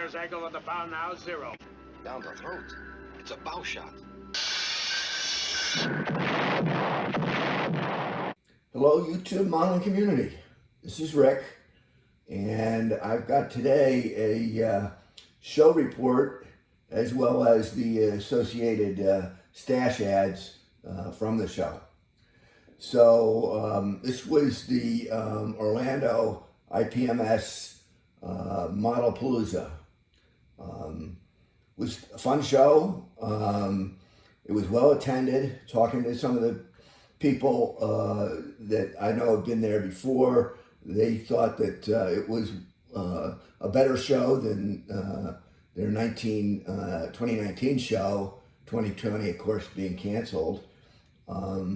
fire's angle on the bow now, 0. Down the throat. It's a bow shot. Hello, YouTube modeling community. This is Rick, and I've got today a show report as well as the associated stash ads from the show. So this was the Orlando IPMS Model Palooza. It was a fun show. It was well attended. Talking to some of the people that I know have been there before, they thought that it was a better show than their 2019 show, 2020 of course being canceled. A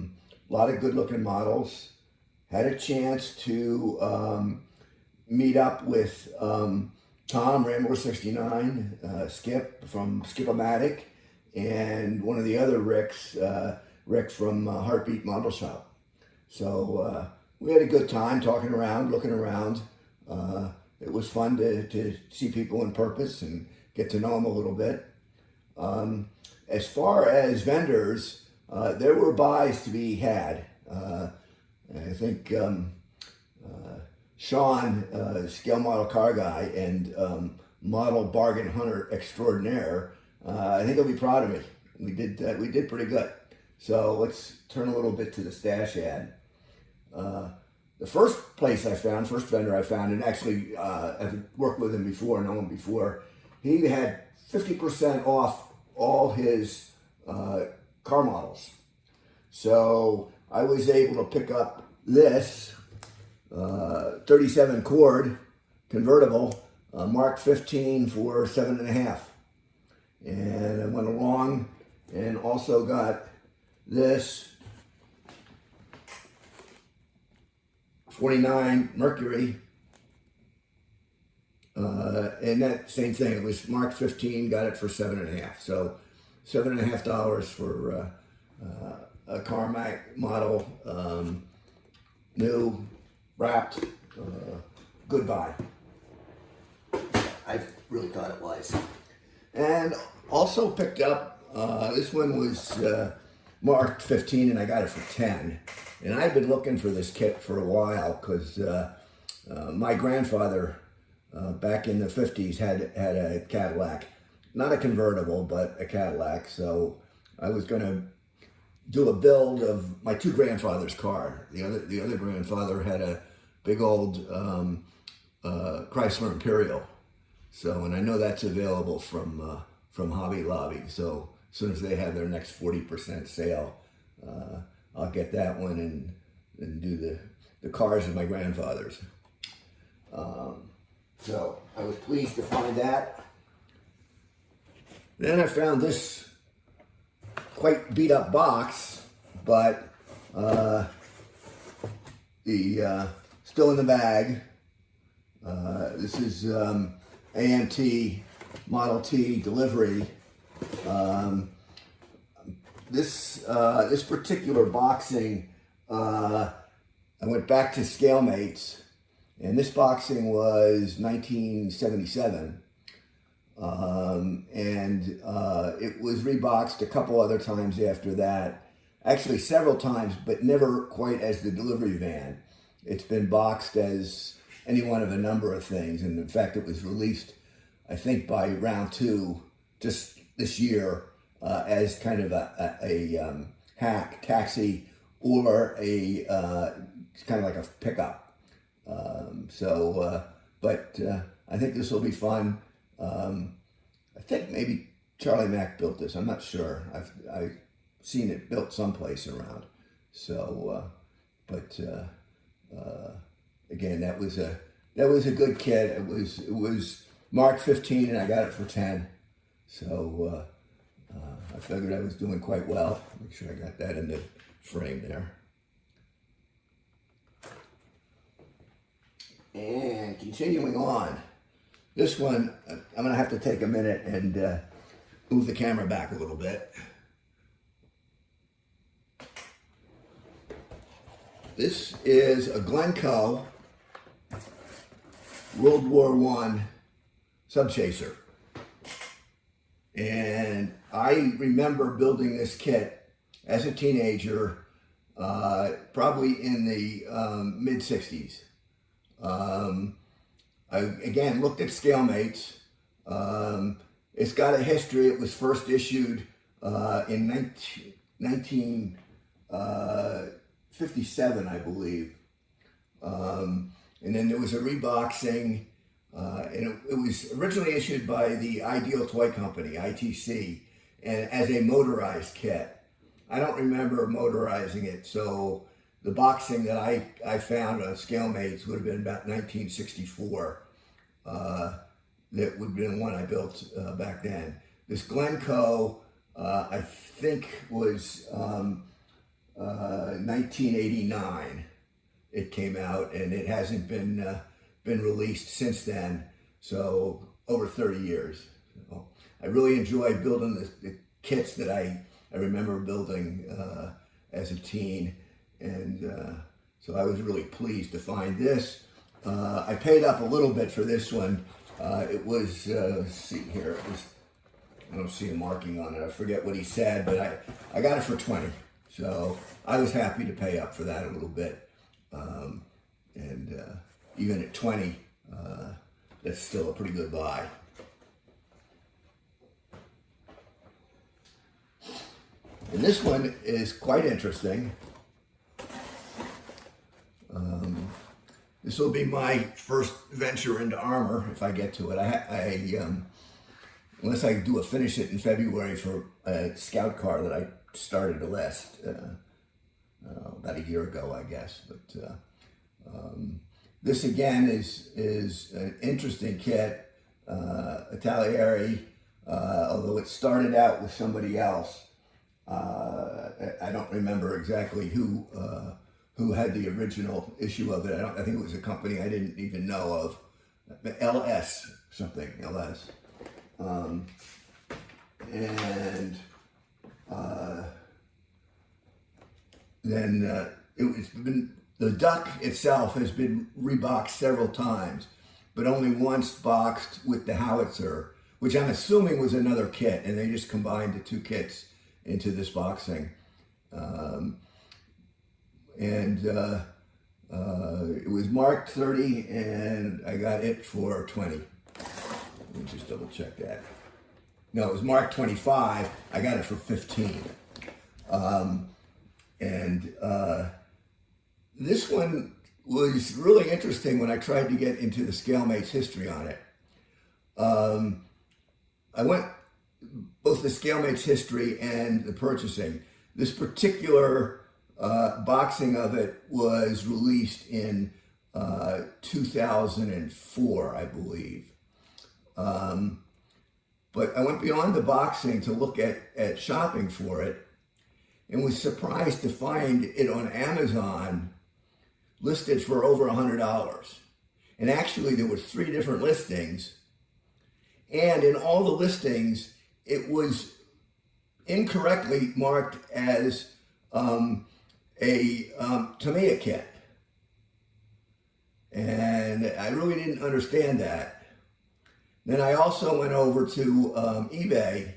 lot of good looking models. Had a chance to meet up with Tom, Rambler 69, Skip from Skip-O-Matic, and one of the other Ricks, Rick from Heartbeat Modelshop. So we had a good time talking around, looking around. It was fun to see people in purpose and get to know them a little bit. As far as vendors, there were buys to be had. I think Sean, scale model car guy and model bargain hunter extraordinaire, I think he'll be proud of me. We did pretty good. So let's turn a little bit to the stash ad. The first vendor I found, and actually I've worked with him before, known him before, he had 50% off all his car models. So I was able to pick up this 37 Cord convertible, Mark 15 for $7.5. And I went along and also got this 49 Mercury, and that same thing, it was Mark 15, got it for $7.5. So $7.5 for a Carmack model, new, wrapped, good buy. I really thought it was. And also picked up, this one was marked 15 and I got it for 10. And I've been looking for this kit for a while because my grandfather back in the 50s had a Cadillac. Not a convertible, but a Cadillac. So I was going to do a build of my two grandfathers' car. The other grandfather had a big old Chrysler Imperial. So, and I know that's available from Hobby Lobby. So as soon as they have their next 40% sale, I'll get that one and do the cars of my grandfathers. So I was pleased to find that. Then I found this quite beat up box, but still in the bag. This is AMT Model T delivery. This particular boxing, I went back to ScaleMates, and this boxing was 1977, and it was reboxed a couple other times after that, actually several times, but never quite as the delivery van. It's been boxed as any one of a number of things, and in fact it was released, I think, by round 2 just this year, as kind of a hack taxi or a kind of like a pickup. But I think this will be fun. I think maybe Charlie Mack built this. I'm not sure. I've seen it built someplace around. So, again, that was a good kit. It was marked 15 and I got it for 10. So I figured I was doing quite well. Make sure I got that in the frame there. And continuing on, this one, I'm going to have to take a minute and move the camera back a little bit. This is a Glencoe World War I Subchaser. And I remember building this kit as a teenager, probably in the mid-60s. I, again, looked at Scalemates. It's got a history. It was first issued in 1957, I believe. And then there was a reboxing, and it was originally issued by the Ideal Toy Company, ITC, and as a motorized kit. I don't remember motorizing it, so the boxing that I found on Scalemates would have been about 1964. That would have been the one I built back then. This Glencoe, I think, was 1989. It came out, and it hasn't been released since then. So over 30 years. So I really enjoyed building the kits that I remember building as a teen, and so I was really pleased to find this. I paid up a little bit for this one. It was, let's see here, it was, I don't see a marking on it. I forget what he said, but I got it for 20. So I was happy to pay up for that a little bit. And even at 20, that's still a pretty good buy. And this one is quite interesting. This will be my first venture into armor if I get to it. Unless I do a finish it in February for a scout car that I started about a year ago, I guess. But this again is an interesting kit, Italieri, although it started out with somebody else. I don't remember exactly who had the original issue of it. I think it was a company I didn't even know of. LS. Then it's been, the duck itself has been reboxed several times, but only once boxed with the howitzer, which I'm assuming was another kit, and they just combined the two kits into this boxing. It was marked 30, and I got it for 20. Let me just double check that. No, it was marked 25. I got it for 15. This one was really interesting when I tried to get into the Scalemates history on it. I went both the Scalemates history and the purchasing. This particular boxing of it was released in 2004, I believe. But I went beyond the boxing to look at shopping for it, and was surprised to find it on Amazon listed for over $100. And actually there were 3 different listings, and in all the listings it was incorrectly marked as a Tamiya kit. And I really didn't understand that. Then I also went over to eBay,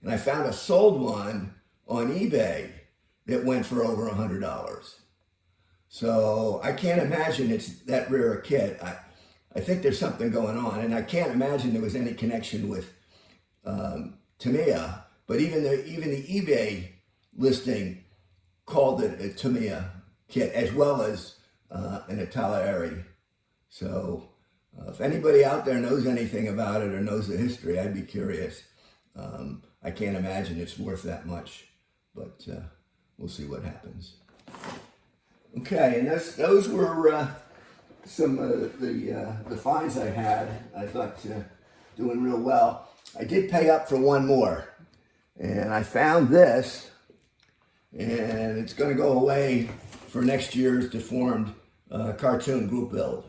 and I found a sold one on eBay that went for over $100. So I can't imagine it's that rare a kit. I think there's something going on, and I can't imagine there was any connection with Tamiya. But even the eBay listing called it a Tamiya kit, as well as an Italieri. So if anybody out there knows anything about it or knows the history, I'd be curious. I can't imagine it's worth that much, but we'll see what happens. Okay, and those were some of the finds I had. I thought doing real well. I did pay up for one more, and I found this, and it's going to go away for next year's deformed cartoon group build.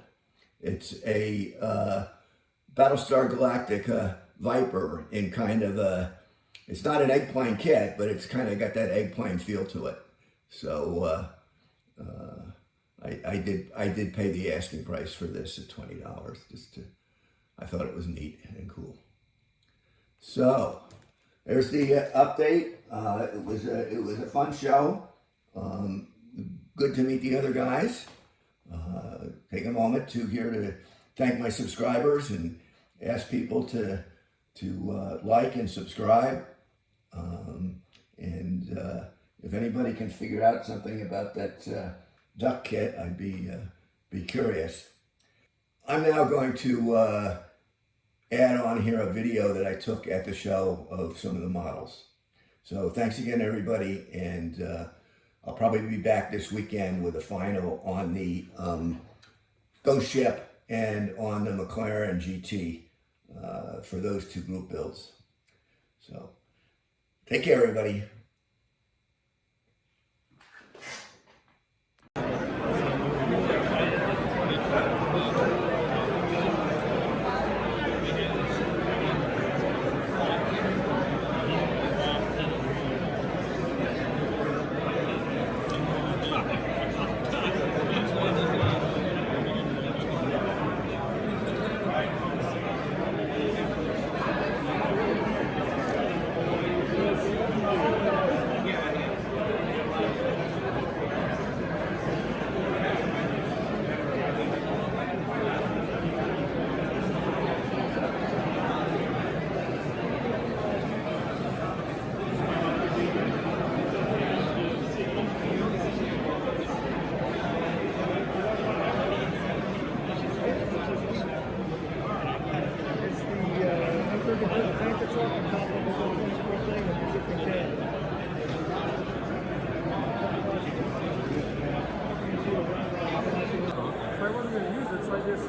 It's a Battlestar Galactica Viper in kind of a, it's not an eggplane kit, but it's kind of got that eggplane feel to it. So I did pay the asking price for this at $20. I thought it was neat and cool. So there's the update. It was a fun show. Good to meet the other guys. Take a moment to thank my subscribers and ask people to like and subscribe. If anybody can figure out something about that duck kit, I'd be curious. I'm now going to add on here a video that I took at the show of some of the models. So thanks again, everybody, and I'll probably be back this weekend with a final on the Ghost Ship and on the McLaren GT for those two group builds. So take care, everybody.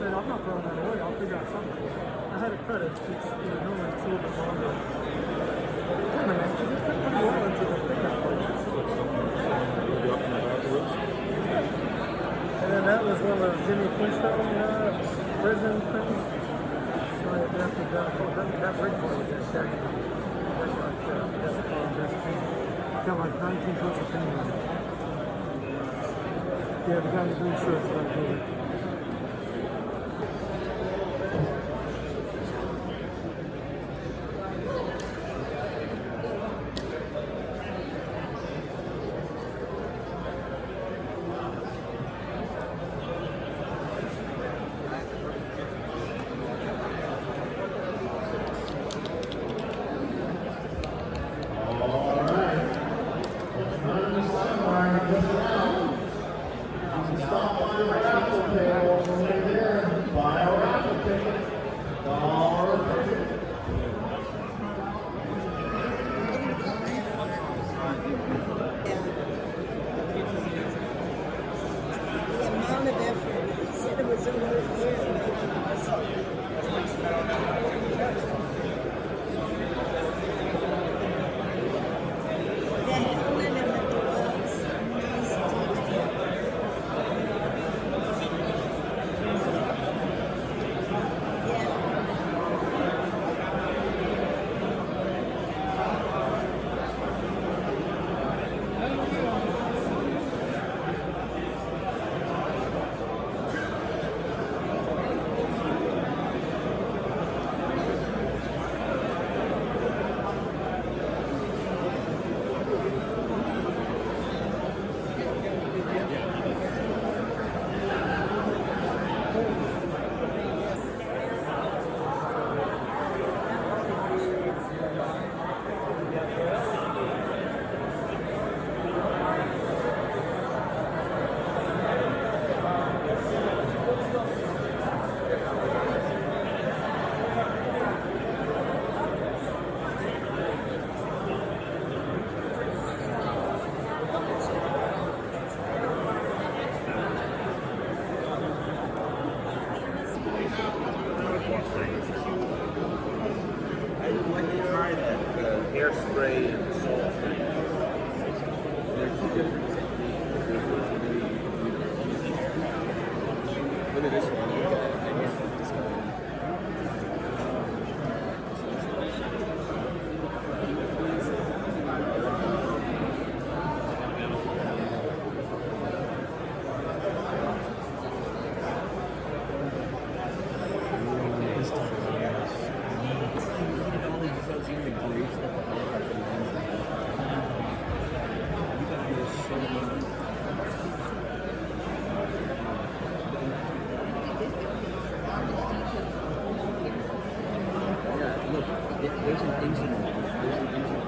I'm not throwing that away. I'll figure out something. I had it cut. It's normally it's a little bit longer. Come on, man. Just put the oil into the pickup. And then that was one of Jimmy Flintstone prison things. So I have to that rig for you there, check. That's a problem. Got like 19 coats of paint on it. Yeah, the guy in the green shirt's right there. Hairspray and salt. Look at this one. This time. engine. There's an engine.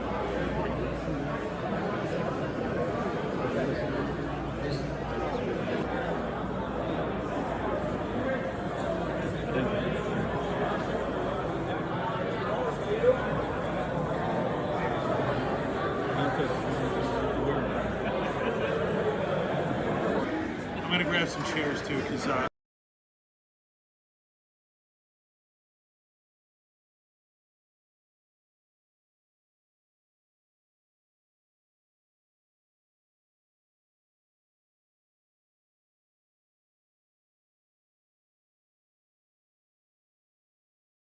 I'm gonna grab some chairs too, because